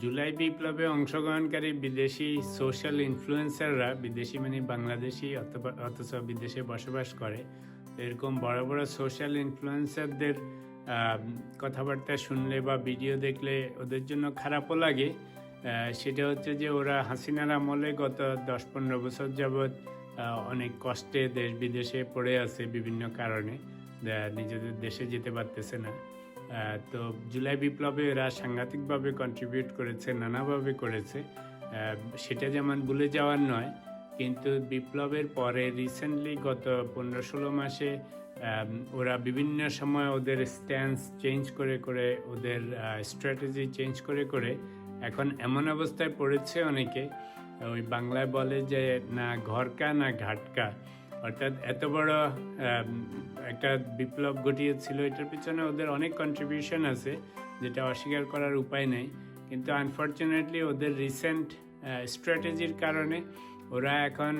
জুলাই বিপ্লবে অংশগ্রহণকারী বিদেশি সোশ্যাল ইনফ্লুয়েন্সাররা, বিদেশি মানে বাংলাদেশি অথচ বিদেশে বসবাস করে, এরকম বড় বড় সোশ্যাল ইনফ্লুয়েন্সারদের কথাবার্তা শুনলে বা ভিডিও দেখলে ওদের জন্য খারাপও লাগে। সেটা হচ্ছে যে ওরা হাসিনার আমলে গত 10-15 বছর যাবৎ অনেক কষ্টে দেশ বিদেশে পড়ে আছে বিভিন্ন কারণে, নিজেদের দেশে যেতে পারতেছে না। তো জুলাই বিপ্লবে এরা সাংঘাতিকভাবে কন্ট্রিবিউট করেছে, নানাভাবে করেছে। সেটা যেমন ভুলে যাওয়ার নয়, কিন্তু বিপ্লবের পরে রিসেন্টলি গত 15-16 মাসে ওরা বিভিন্ন সময় ওদের স্ট্যান্স চেঞ্জ করে করে, ওদের স্ট্র্যাটেজি চেঞ্জ করে করে এখন এমন অবস্থায় পড়েছে অনেকে, ওই বাংলায় বলে যে না ঘরকা না ঘাটকা, অর্থাৎ এত বড় একটা বিপ্লব ঘটিয়েছিল, এটার পিছনে ওদের অনেক কন্ট্রিবিউশন আছে, যেটা অস্বীকার করার উপায় নেই। কিন্তু আনফর্চুনেটলি ওদের রিসেন্ট স্ট্র্যাটেজির কারণে ওরা এখন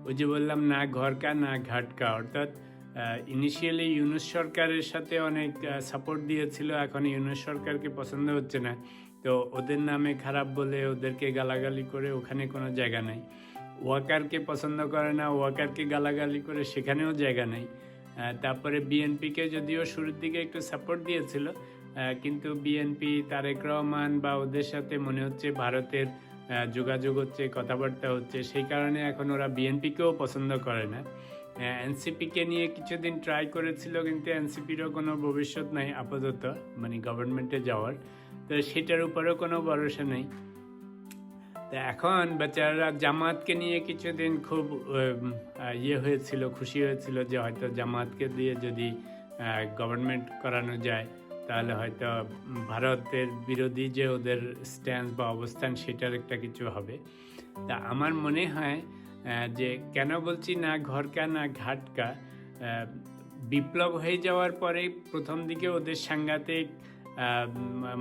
ওই যে বললাম না ঘরকা না ঘাটকা, অর্থাৎ ইনিশিয়ালি ইউনূস সরকারের সাথে অনেক সাপোর্ট দিয়েছিল, এখন ইউনূস সরকারকে পছন্দ হচ্ছে না, তো ওদের নামে খারাপ বলে ওদেরকে গালাগালি করে ওখানে কোনো জায়গা নেই। ওয়াকারকে পছন্দ করে না, ওয়াকারকে গালাগালি করে সেখানেও জায়গা নেই। তারপরে বিএনপিকে যদিও শুরুর দিকে একটু সাপোর্ট দিয়েছিল, কিন্তু বিএনপি তারেক রহমান বা ওদের সাথে মনে হচ্ছে ভারতের যোগাযোগ হচ্ছে, কথাবার্তা হচ্ছে, সেই কারণে এখন ওরা বিএনপিকেও পছন্দ করে না। এনসিপিকে নিয়ে কিছুদিন ট্রাই করেছিল, কিন্তু এনসিপিরও কোনো ভবিষ্যৎ নাই আপাতত, মানে গভর্নমেন্টে যাওয়ার, তো সেটার উপরেও কোনো ভরসা নেই। তো এখন বেচারা জামাতকে নিয়ে কিছুদিন খুব হয়েছিল, খুশি হয়েছিল যে হয়তো জামাতকে দিয়ে যদি গভর্নমেন্ট করানো যায় তাহলে হয়তো ভারতের বিরোধী যে ওদের স্ট্যান্স বা অবস্থান সেটার একটা কিছু হবে। তা আমার মনে হয় যে কেন বলছি না ঘরকা না ঘাটকা, বিপ্লব হয়ে যাওয়ার পরে প্রথম দিকে ওদের সাংঘাতিক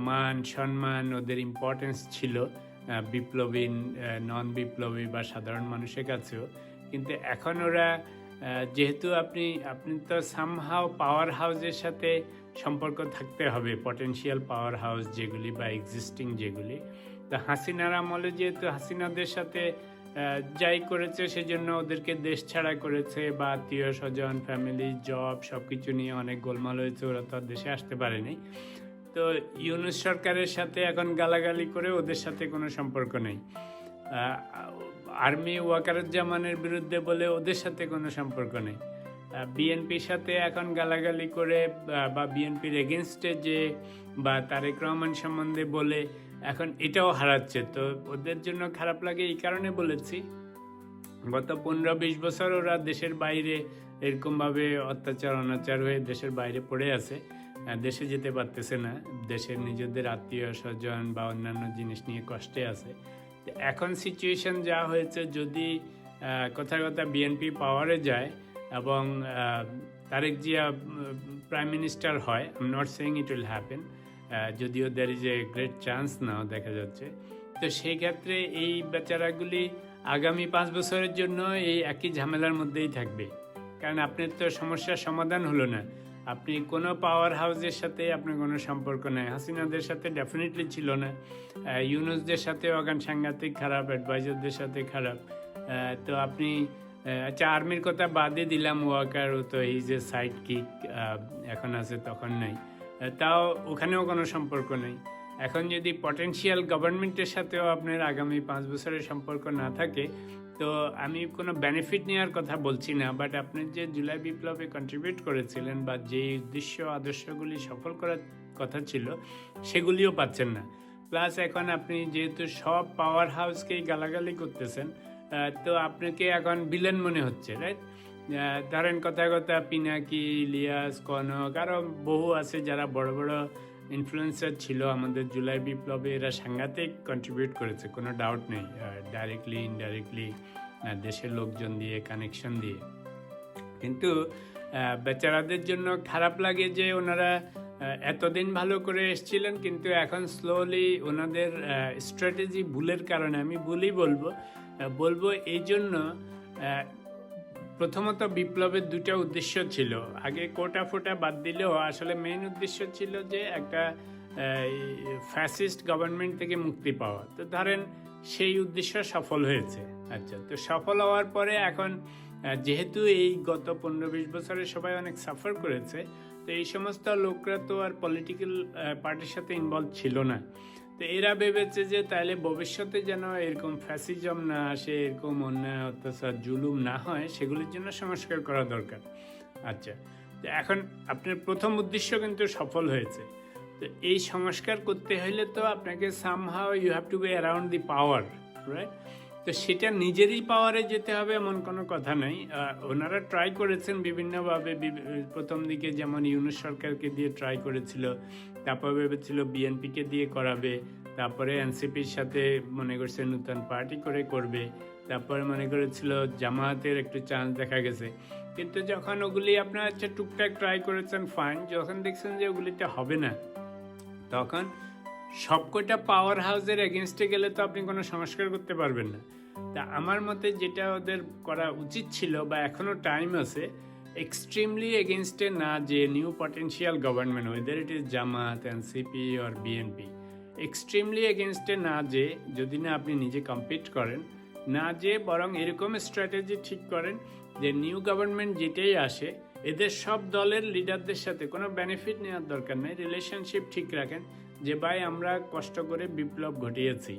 মান সম্মান, ওদের ইম্পর্টেন্স ছিল বিপ্লবী, নন বিপ্লবী বা সাধারণ মানুষের কাছেও। কিন্তু এখন ওরা যেহেতু আপনি তো সামহাও পাওয়ার হাউসের সাথে সম্পর্ক থাকতে হবে, পটেনশিয়াল পাওয়ার হাউস যেগুলি বা এক্সিস্টিং যেগুলি, তো হাসিনার আমলে যেহেতু হাসিনাদের সাথে যাই করেছে সেজন্য ওদেরকে দেশ ছাড়া করেছে, বা আত্মীয় স্বজন, ফ্যামিলি, জব সব কিছু নিয়ে অনেক গোলমাল হয়েছে, ওরা তো আর দেশে আসতে পারেনি। তো ইউনূস সরকারের সাথে এখন গালাগালি করে ওদের সাথে কোনো সম্পর্ক নেই। আর্মি ওয়াকারুজ্জামানের বিরুদ্ধে বলে ওদের সাথে কোনো সম্পর্ক নেই। বিএনপির সাথে এখন গালাগালি করে বা বিএনপির এগেনস্টে যে বা তারেক রহমান সম্বন্ধে বলে এখন এটাও হারাচ্ছে। তো ওদের জন্য খারাপ লাগে, এই কারণে বলেছি গত 15-20 বছর ওরা দেশের বাইরে এরকমভাবে অত্যাচার অনাচার হয়ে দেশের বাইরে পড়ে আছে, দেশে যেতে পারতেছে না, দেশের নিজেদের আত্মীয় স্বজন বা অন্যান্য জিনিস নিয়ে কষ্টে আছে। এখন সিচুয়েশন যা হয়েছে, যদি কথার কথা বিএনপি পাওয়ারে যায় এবং তারেক জিয়া প্রাইম মিনিস্টার হয়, I am not saying it will happen, যদিও there is a great chance now দেখা যাচ্ছে, তো সেই ক্ষেত্রে এই বেচারাগুলি আগামী 5 বছরের জন্য এই একই ঝামেলার মধ্যেই থাকবে। কারণ আপনার তো সমস্যার সমাধান হলো না, আপনি কোনো পাওয়ার হাউসের সাথে আপনার কোনো সম্পর্ক নেই, হাসিনাদের সাথে ডেফিনেটলি ছিল না, ইউনূসদের সাথে ওখান সাংঘাতিক খারাপ, অ্যাডভাইজারদের সাথে খারাপ, তো আপনি আচ্ছা আর্মির কথা বাদে দিলাম, ওয়াকার ও তো এই যে সাইড কিক এখন আছে তখন নাই, তাও ওখানেও কোনো সম্পর্ক নেই। এখন যদি পটেনশিয়াল গভর্নমেন্টের সাথেও আপনার আগামী 5 বছরের সম্পর্ক না থাকে, তো আমি কোনো বেনিফিট নেওয়ার কথা বলছি না, বাট আপনি যে জুলাই বিপ্লবে কন্ট্রিবিউট করেছিলেন বা যে উদ্দেশ্য আদর্শগুলি সফল করার কথা ছিল সেগুলিও পাচ্ছেন না। প্লাস এখন আপনি যেহেতু সব পাওয়ার হাউসকেই গালাগালি করতেছেন, তো আপনাকে এখন ভিলেন মনে হচ্ছে, রাইট? ধরেন কথা কথা পিনাকি, ইলিয়াস, কনক, আরও বহু আছে যারা বড় বড় ইনফ্লুয়েন্সার ছিল আমাদের জুলাই বিপ্লবে, এরা সাংঘাতিক কন্ট্রিবিউট করেছে, কোনো ডাউট নেই, ডাইরেক্টলি ইনডাইরেক্টলি দেশের লোকজন দিয়ে, কানেকশন দিয়ে। কিন্তু বেচারাদের জন্য খারাপ লাগে যে ওনারা এতদিন ভালো করে এসেছিলেন, কিন্তু এখন স্লোলি ওনাদের স্ট্র্যাটেজি ভুলের কারণে, আমি ভুলই বলবো এই জন্য, প্রথমত বিপ্লবের দুটো উদ্দেশ্য ছিল, আগে কোটা ফোটা বাদ দিলেও আসলে মেইন উদ্দেশ্য ছিল যে একটা ফ্যাসিস্ট গভর্নমেন্ট থেকে মুক্তি পাওয়া। তো ধরেন সেই উদ্দেশ্য সফল হয়েছে। আচ্ছা, তো সফল হওয়ার পরে এখন যেহেতু এই গত 15-20 বছরে সবাই অনেক সাফার করেছে, তো এই সমস্ত লোকরা তো আর পলিটিক্যাল পার্টির সাথে ইনভলভ ছিল না। তো এরা ভেবেছে যে তাহলে ভবিষ্যতে যেন এরকম ফ্যাসিজম না আসে, এরকম অন্যায় অত্যাচার জুলুম না হয়, সেগুলির জন্য সংস্কার করা দরকার। আচ্ছা, তো এখন আপনার প্রথম উদ্দেশ্য কিন্তু সফল হয়েছে। তো এই সংস্কার করতে হলে তো আপনাকে somehow you have to be around the power, right? তো সেটা নিজেরই পাওয়ারে যেতে হবে এমন কোনো কথা নাই। ওনারা ট্রাই করেছেন বিভিন্নভাবে, প্রথম দিকে যেমন ইউনূস সরকারকে দিয়ে ট্রাই করেছিল, তারপর ভেবেছিল বিএনপিকে দিয়ে করাবে, তারপরে এনসিপির সাথে মনে করছে নতুন পার্টি করে করবে, তারপরে মনে করেছিল জামায়াতের একটু চান্স দেখা গেছে। কিন্তু যখন ওগুলি আপনার হচ্ছে টুকটাক ট্রাই করেছেন ফাইন, যখন দেখছেন যে ওগুলিতে হবে না, তখন সবকটা পাওয়ার হাউসের এগেনস্টে গেলে তো আপনি কোনো সংস্কার করতে পারবেন না। তা আমার মতে যেটা ওদের করা উচিত ছিল, বা এখনও টাইম আছে, এক্সট্রিমলি এগেনস্টে না যে new potential government, weather it is Jamaat, NCP or BNP, extremely এগেনস্টে না যে, যদি না আপনি নিজে কম্পিট করেন, না যে বরং এরকম স্ট্র্যাটেজি ঠিক করেন যে নিউ গভর্নমেন্ট যেটাই আসে এদের সব দলের লিডারদের সাথে কোনো বেনিফিট নেওয়ার দরকার নেই, রিলেশনশিপ ঠিক রাখেন যে ভাই আমরা কষ্ট করে বিপ্লব ঘটিয়েছি,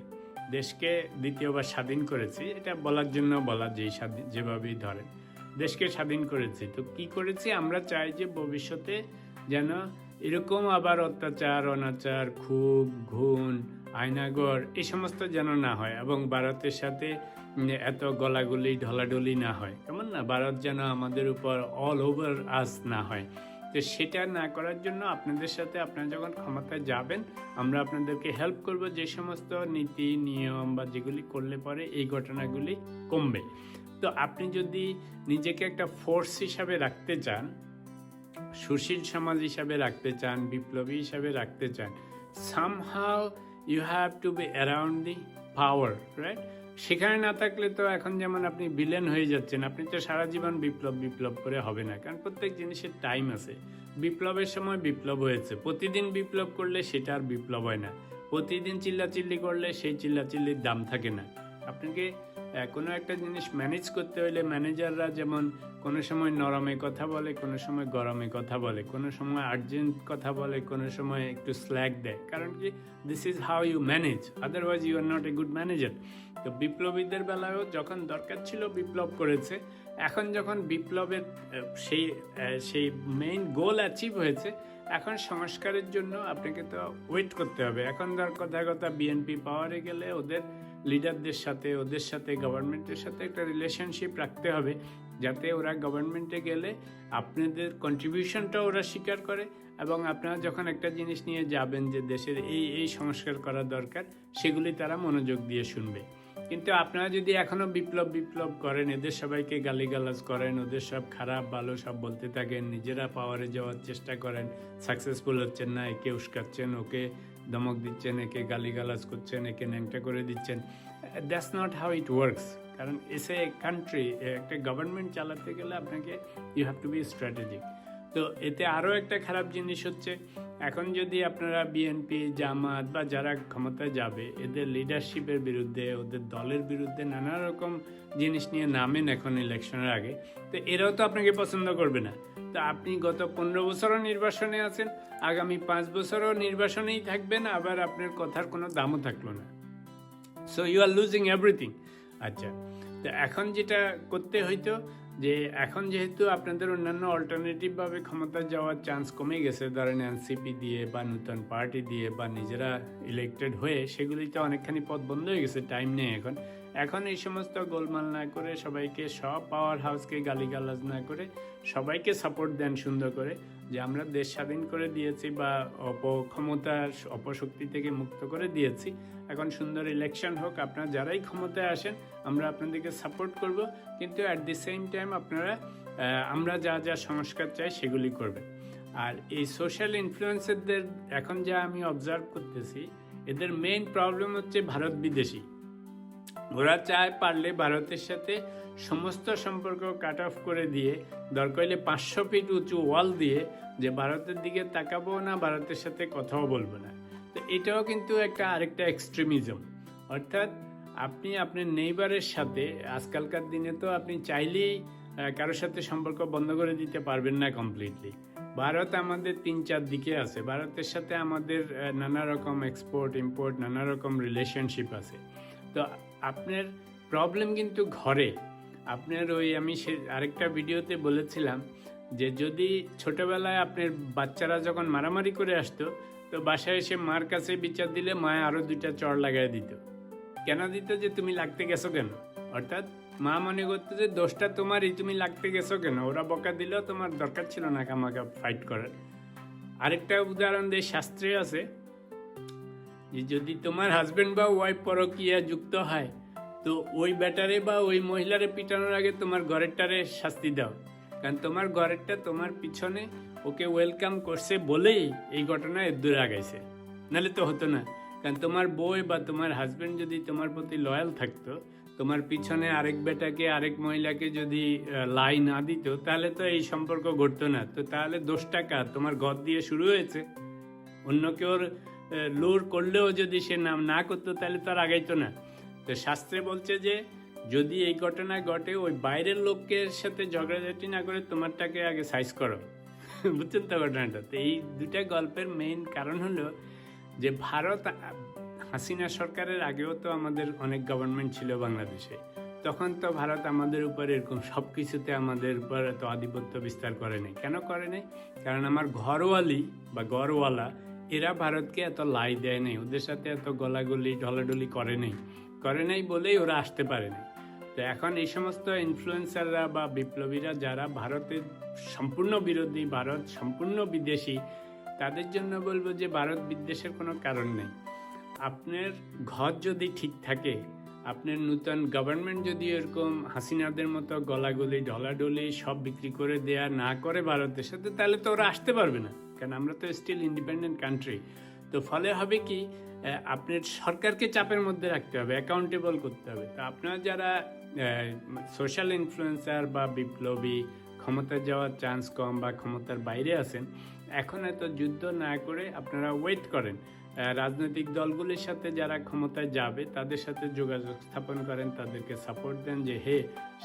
দেশকে দ্বিতীয়বার স্বাধীন করেছি, এটা বলার জন্য বলা, যেই স্বাধীন যেভাবেই ধরেন দেশকে স্বাধীন করেছি, তো কি করেছি আমরা চাই যে ভবিষ্যতে যেন এরকম আবার অত্যাচার, অনাচার, খুব, ঘুণ, আয়নাগর এই সমস্ত যেন না হয়, এবং ভারতের সাথে এত গলাগলি ঢলাঢলি না হয়, কেমন না, ভারত যেন আমাদের উপর অল ওভার আস না হয়। তো সেটা না করার জন্য আপনাদের সাথে আপনারা যখন ক্ষমতায় যাবেন, আমরা আপনাদেরকে হেল্প করব, যে সমস্ত নীতি নিয়ম বা যেগুলি করলে পরে এই ঘটনাগুলি কমবে। তো আপনি যদি নিজেকে একটা ফোর্স হিসাবে রাখতে চান, সুশীল সমাজ হিসাবে রাখতে চান, বিপ্লবী হিসাবে রাখতে চান, somehow you have to be around the power, right? সেখানে না থাকলে তো এখন যেমন আপনি ভিলেন হয়ে যাচ্ছেন, আপনি তো সারা জীবন বিপ্লব করে হবে না, কারণ প্রত্যেক জিনিসের টাইম আছে। বিপ্লবের সময় বিপ্লব হয়েছে, প্রতিদিন বিপ্লব করলে সেটা আর বিপ্লব হয় না, প্রতিদিন চিল্লাচিল্লি করলে সেই চিল্লাচিল্লির দাম থাকে না। আপনাকে কোনো একটা জিনিস ম্যানেজ করতে হলে ম্যানেজাররা যেমন কোনো সময় নরমে কথা বলে, কোনো সময় গরমে কথা বলে, কোনো সময় আর্জেন্ট কথা বলে, কোনো সময় একটু স্ল্যাক দেয়, কারণ কি this is how you manage, otherwise you are not a good manager. তো বিপ্লবীদের বেলায়ও যখন দরকার ছিল বিপ্লব করেছে, এখন যখন বিপ্লবের সেই মেইন গোল অ্যাচিভ হয়েছে, এখন সংস্কারের জন্য আপনাকে তো ওয়েট করতে হবে। এখন কথা বিএনপি পাওয়ারে গেলে ওদের লিডারদের সাথে, ওদের সাথে গভর্নমেন্টের সাথে একটা রিলেশনশিপ রাখতে হবে, যাতে ওরা গভর্নমেন্টে গেলে আপনাদের কন্ট্রিবিউশনটা ওরা স্বীকার করে, এবং আপনারা যখন একটা জিনিস নিয়ে যাবেন যে দেশের এই সংস্কার করা দরকার, সেগুলি তারা মনোযোগ দিয়ে শুনবে। কিন্তু আপনারা যদি এখনও বিপ্লব করেন, এদের সবাইকে গালিগালাজ করেন, ওদের সব খারাপ ভালো সব বলতে থাকেন, নিজেরা পাওয়ারে যাওয়ার চেষ্টা করেন, সাকসেসফুল হচ্ছেন না, একে উস্কাচ্ছেন, ওকে ধমক দিচ্ছেন, একে গালিগালাজ করছেন, একে ন্যাংটা করে দিচ্ছেন, that's not how it works. কারণ এসে কান্ট্রি, একটা গভর্নমেন্ট চালাতে গেলে আপনাকে you have to be strategic. তো এতে আরও একটা খারাপ জিনিস হচ্ছে, এখন যদি আপনারা বিএনপি, জামাত বা যারা ক্ষমতায় যাবে, এদের লিডারশিপের বিরুদ্ধে, ওদের দলের বিরুদ্ধে নানা রকম জিনিস নিয়ে নামেন এখন ইলেকশনের আগে, তো এরাও তো আপনাকে পছন্দ করবে না। তো আপনি গত 15 বছরও নির্বাসনে আছেন, আগামী 5 বছরও নির্বাসনেই থাকবেন, আবার আপনার কথার কোনো দামও থাকলো না। So you are losing everything. আচ্ছা, তো এখন যেটা করতে হইতো, যে এখন যেহেতু আপনাদের অন্যান্য অল্টারনেটিভভাবে ক্ষমতা যাওয়ার চান্স কমে গেছে, ধরেন এনসিপি দিয়ে বা নতুন পার্টি দিয়ে বা নিজেরা ইলেক্টেড হয়ে, সেগুলিতে অনেকখানি পথ বন্ধ হয়ে গেছে, টাইম নেই এখন এই সমস্ত গোলমাল না করে, সবাইকে সব পাওয়ার হাউসকে গালিগালাজ না করে সবাইকে সাপোর্ট দেন সুন্দর করে, যে আমরা দেশ স্বাধীন করে দিয়েছি বা অপশক্তি থেকে মুক্ত করে দিয়েছি, এখন সুন্দর ইলেকশন হোক, আপনারা যারাই ক্ষমতায় আসেন আমরা আপনাদেরকে সাপোর্ট করব, কিন্তু অ্যাট দি সেম টাইম আপনারা আমরা যা সংস্কার চাই সেগুলি করবেন। আর এই সোশ্যাল ইনফ্লুয়েন্সারদের এখন যা আমি অবজার্ভ করতেছি, এদের মেইন প্রবলেম হচ্ছে ভারত বিদেশি। ওরা চায় পারলে ভারতের সাথে সমস্ত সম্পর্ক কাট অফ করে দিয়ে, দরকার হলে 500 ফিট উঁচু ওয়াল দিয়ে, যে ভারতের দিকে তাকাবো না, ভারতের সাথে কথাও বলবো না। তো এটাও কিন্তু আরেকটা এক্সট্রিমিজম। অর্থাৎ আপনি আপনার নেইবারের সাথে, আজকালকার দিনে তো আপনি চাইলেই কারোর সাথে সম্পর্ক বন্ধ করে দিতে পারবেন না কমপ্লিটলি। ভারত আমাদের 3-4 দিকে আছে, ভারতের সাথে আমাদের নানা রকম এক্সপোর্ট ইম্পোর্ট নানা রকম রিলেশনশিপ আছে। তো আপনার প্রবলেম কিন্তু ঘরে। আপনার আমি আরেকটা ভিডিওতে বলেছিলাম যে যদি ছোটবেলায় আপনার বাচ্চারা যখন মারামারি করে আসতো, তো বাসায় এসে মার কাছে বিচার দিলে মা আরও 2টা চড় লাগাই দিত। কেন দিত? যে তুমি লাগতে গেছো কেন। অর্থাৎ মা মনে করতো যে দোষটা তোমারই, তুমি লাগতে গেছো কেন। ওরা বকা দিলেও তোমার দরকার ছিল না আমাকে ফাইট করার। আরেকটা উদাহরণ দিয়ে শাস্ত্রে আছে যে যদি তোমার হাজবেন্ড বা ওয়াইফ পরকীয়া যুক্ত হয়, তো ওই ব্যাটারে বা ওই মহিলারে পিটানোর আগে তোমার ঘরেরটারে শাস্তি দাও। কারণ তোমার ঘরেরটা তোমার পিছনে ওকে ওয়েলকাম করছে বলেই এই ঘটনা দূরে আগাইছে, নাহলে তো হতো না। কারণ তোমার বই বা তোমার হাজবেন্ড যদি তোমার প্রতি লয়াল থাকতো, তোমার পিছনে আরেক বেটাকে আরেক মহিলাকে যদি লাই না দিত, তাহলে তো এই সম্পর্ক ঘটতো না। তো তাহলে দোষটা কার? তোমার ঘর দিয়ে শুরু হয়েছে। অন্য কেউ লোর করলেও যদি সে নাম না করতো, তাহলে তো আর আগাইতো না। তো শাস্ত্রে বলছে যে যদি এই ঘটনা ঘটে, ওই বাইরের লোকের সাথে ঝগড়াঝাটি না করে তোমারটাকে আগে সাইজ করো। বুঝছেন তো ঘটনাটা? তো এই 2টা গল্পের মেইন কারণ হলো যে ভারত হাসিনা সরকারের আগেও তো আমাদের অনেক গভর্নমেন্ট ছিল বাংলাদেশে। তখন তো ভারত আমাদের উপর এরকম সব কিছুতে আমাদের উপর এত আধিপত্য বিস্তার করে নাই। কেন করে নাই? কারণ আমার ঘরওয়ালি বা ঘরওয়ালা এরা ভারতকে এত লাই দেয় নাই, ওদের সাথে এত গলাগলি ঢলাঢলি করে নাই বলেই ওরা আসতে পারে নাই। তো এখন এই সমস্ত ইনফ্লুয়েন্সাররা বা বিপ্লবীরা যারা ভারতের সম্পূর্ণ বিরোধী, ভারত সম্পূর্ণ বিদেশি, তাদের জন্য বলবো যে ভারত বিদ্বেষের কোনো কারণ নেই। আপনার ঘর যদি ঠিক থাকে, আপনার নূতন গভর্নমেন্ট যদি এরকম হাসিনাদের মতো গলাগলি ঢলাঢলি সব বিক্রি করে দেয়া না করে ভারতের সাথে, তাহলে তো ওরা আসতে পারবে না। কারণ আমরা তো স্টিল ইন্ডিপেন্ডেন্ট কান্ট্রি। তো ফলে হবে কি, আপনার সরকারকে চাপের মধ্যে রাখতে হবে, অ্যাকাউন্টেবল করতে হবে। তো আপনারা যারা সোশ্যাল ইনফ্লুয়েন্সার বা বিপ্লবী, ক্ষমতা যাওয়ার চান্স কম বা ক্ষমতার বাইরে আছেন, এখন এত যুদ্ধ না করে আপনারা ওয়েট করেন। রাজনৈতিক দলগুলির সাথে যারা ক্ষমতায় যাবে তাদের সাথে যোগাযোগ স্থাপন করেন, তাদেরকে সাপোর্ট দেন যে হে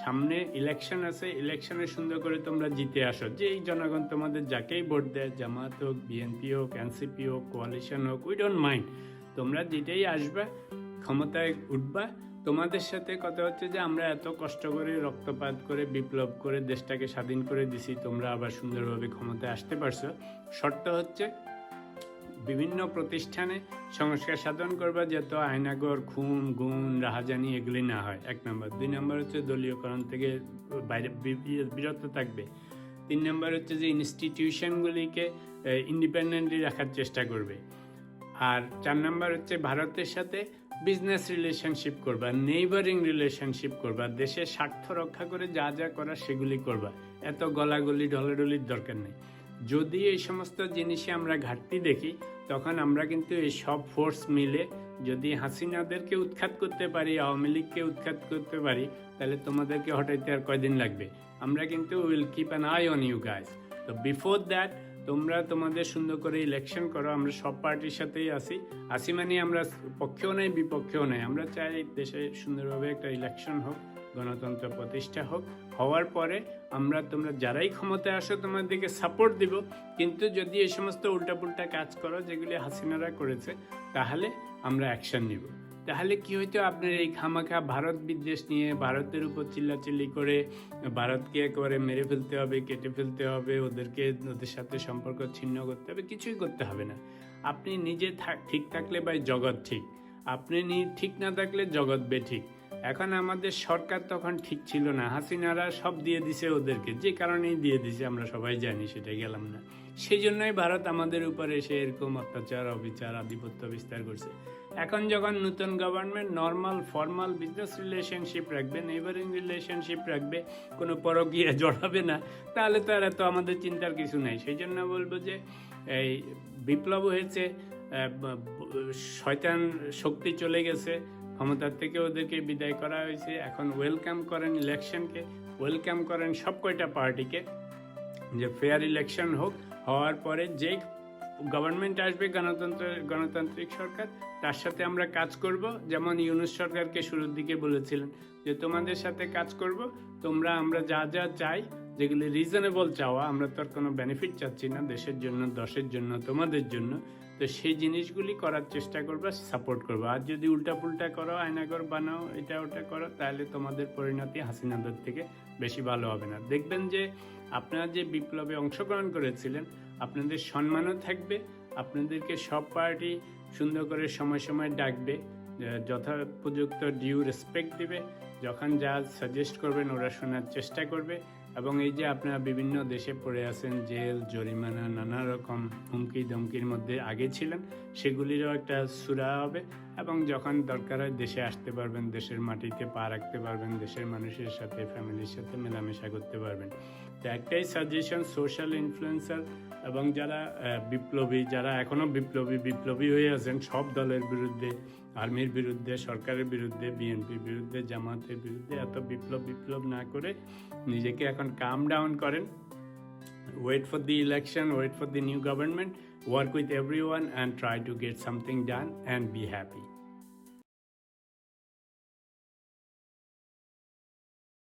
সামনে ইলেকশন আছে, ইলেকশনে সুন্দর করে তোমরা জিতে আসো। যে এই জনগণ তোমাদের যাকেই ভোট দেয়, জামাত হোক, বিএনপি হোক, এনসিপি হোক, কোয়ালিশন হোক, উই ডোন্ট মাইন্ড, তোমরা যেটাই আসবা ক্ষমতায় উঠবা। তোমাদের সাথে কথা হচ্ছে যে আমরা এত কষ্ট করে রক্তপাত করে বিপ্লব করে দেশটাকে স্বাধীন করে দিছি, তোমরা আবার সুন্দরভাবে ক্ষমতায় আসতে পারছো। শর্ত হচ্ছে বিভিন্ন প্রতিষ্ঠানে সংস্কার সাধন করবা, যাতে আয়নাগর, খুন, গুণ, রাহাজানি এগুলি না হয়, 1 নম্বর। 2 নম্বর হচ্ছে দলীয়করণ থেকে বাইরে বিরত থাকবে। 3 নম্বর হচ্ছে যে ইনস্টিটিউশনগুলিকে ইন্ডিপেন্ডেন্টলি রাখার চেষ্টা করবে। আর 4 নম্বর হচ্ছে ভারতের সাথে বিজনেস রিলেশনশিপ করবা, নেইবারিং রিলেশনশিপ করবা, দেশের স্বার্থ রক্ষা করে যা যা করার সেগুলি করবা। এত গলাগলি ঢলাঢলির দরকার নেই। যদি এই সমস্ত জিনিসে আমরা ঘাটতি দেখি, তখন আমরা কিন্তু এই সব ফোর্স মিলে যদি হাসিনাদেরকে উৎখাত করতে পারি, আওয়ামী লীগকে উৎখাত করতে পারি, তাহলে তোমাদেরকে হটাইতে আর কয়দিন লাগবে। আমরা কিন্তু will keep an eye on you guys. তো বিফোর দ্যাট তোমরা তোমাদের সুন্দর করে ইলেকশন করো। আমরা সব পার্টির সাথেই আসি মানে আমরা পক্ষেও নাই বিপক্ষেও নাই। আমরা চাই দেশে সুন্দরভাবে একটা ইলেকশন হোক, গণতন্ত্র প্রতিষ্ঠা হোক। হওয়ার পরে তোমরা যারাই ক্ষমতায় আসো তোমাদেরকে সাপোর্ট দিব। কিন্তু যদি এই সমস্ত উল্টাপুল্টা কাজ করো যেগুলি হাসিনারা করেছে, তাহলে আমরা অ্যাকশন নিব। তাহলে কি হইতো, আপনার এই খামাখা ভারত বিদ্বেষ নিয়ে ভারতের উপর চিল্লাচিল্লি করে ভারতকে একেবারে মেরে ফেলতে হবে, কেটে ফেলতে হবে, ওদের সাথে সম্পর্ক ছিন্ন করতে হবে, কিছুই করতে হবে না। আপনি নিজে ঠিক থাকলে ভাই জগৎ ঠিক, আপনি ঠিক না থাকলে জগৎ বেঠিক। এখন আমাদের সরকার তখন ঠিক ছিল না, হাসিনারা সব দিয়ে দিছে ওদেরকে, যে কারণেই দিয়ে দিছে আমরা সবাই জানি, সেটা গেলাম না। সেই জন্যই ভারত আমাদের উপরে এসে এরকম অত্যাচার, অবিচার, আধিপত্য বিস্তার করছে। এখন যখন নতুন government normal formal business relationship রাখবে, নেইবারিং রিলেশনশিপ রাখবে, কোনো পরকীয়া জড়াবে না, তাহলে তো আর এত আমাদের চিন্তার কিছু নাই। সেই জন্য বলবো যে এই বিপ্লব হয়েছে, শয়তান শক্তি চলে গেছে, ক্ষমতার থেকে ওদেরকে বিদায় করা হয়েছে। এখন ওয়েলকাম করেন ইলেকশনকে, ওয়েলকাম করেন সব কয়টা পার্টিকে, যে ফেয়ার ইলেকশন হোক। হওয়ার পরে যে গভর্নমেন্ট আসবে গণতান্ত্রিক সরকার, তার সাথে আমরা কাজ করব। যেমন ইউনূস সরকারকে শুরুর দিকে বলেছিলেন যে তোমাদের সাথে কাজ করব, আমরা যা যা চাই, যেগুলি রিজনেবল চাওয়া, আমরা তো আর কোনো বেনিফিট চাচ্ছি না, দেশের জন্য, দশের জন্য, তোমাদের জন্য, তো সেই জিনিসগুলি করার চেষ্টা করবো, সাপোর্ট করবো। আর যদি উল্টাপুল্টা করো, আয়নাঘর বানাও, এটা ওটা করো, তাহলে তোমাদের পরিণতি হাসিনাদের থেকে বেশি ভালো হবে না। দেখবেন যে আপনারা যে বিপ্লবে অংশগ্রহণ করেছিলেন, আপনাদের সম্মানও থাকবে, আপনাদেরকে সব পার্টি সুন্দর করে সময় সময় ডাকবে, যথোপযুক্ত ডিউ রেসপেক্ট দিবে, যখন যা সাজেস্ট করবেন ওরা শোনার চেষ্টা করবে। এবং এই যে আপনারা বিভিন্ন দেশে পড়ে আছেন, জেল, জরিমানা, নানা রকম হুমকি ধমকির মধ্যে আগে ছিলেন, সেগুলিরও একটা সুরা হবে। এবং যখন দরকার হয় দেশে আসতে পারবেন, দেশের মাটিতে পা রাখতে পারবেন, দেশের মানুষের সাথে, ফ্যামিলির সাথে মেলামেশা করতে পারবেন। তো একটাই সাজেশন, সোশ্যাল ইনফ্লুয়েন্সার এবং যারা বিপ্লবী, যারা এখনও বিপ্লবী হয়ে আছেন সব দলের বিরুদ্ধে, আর্মির বিরুদ্ধে, সরকারের বিরুদ্ধে, বিএনপির বিরুদ্ধে, জামাতের বিরুদ্ধে, এত বিপ্লব না করে নিজেকে এখন কাম ডাউন করেন। Wait for the election, wait for the new government, work with everyone and try to get something done and be happy.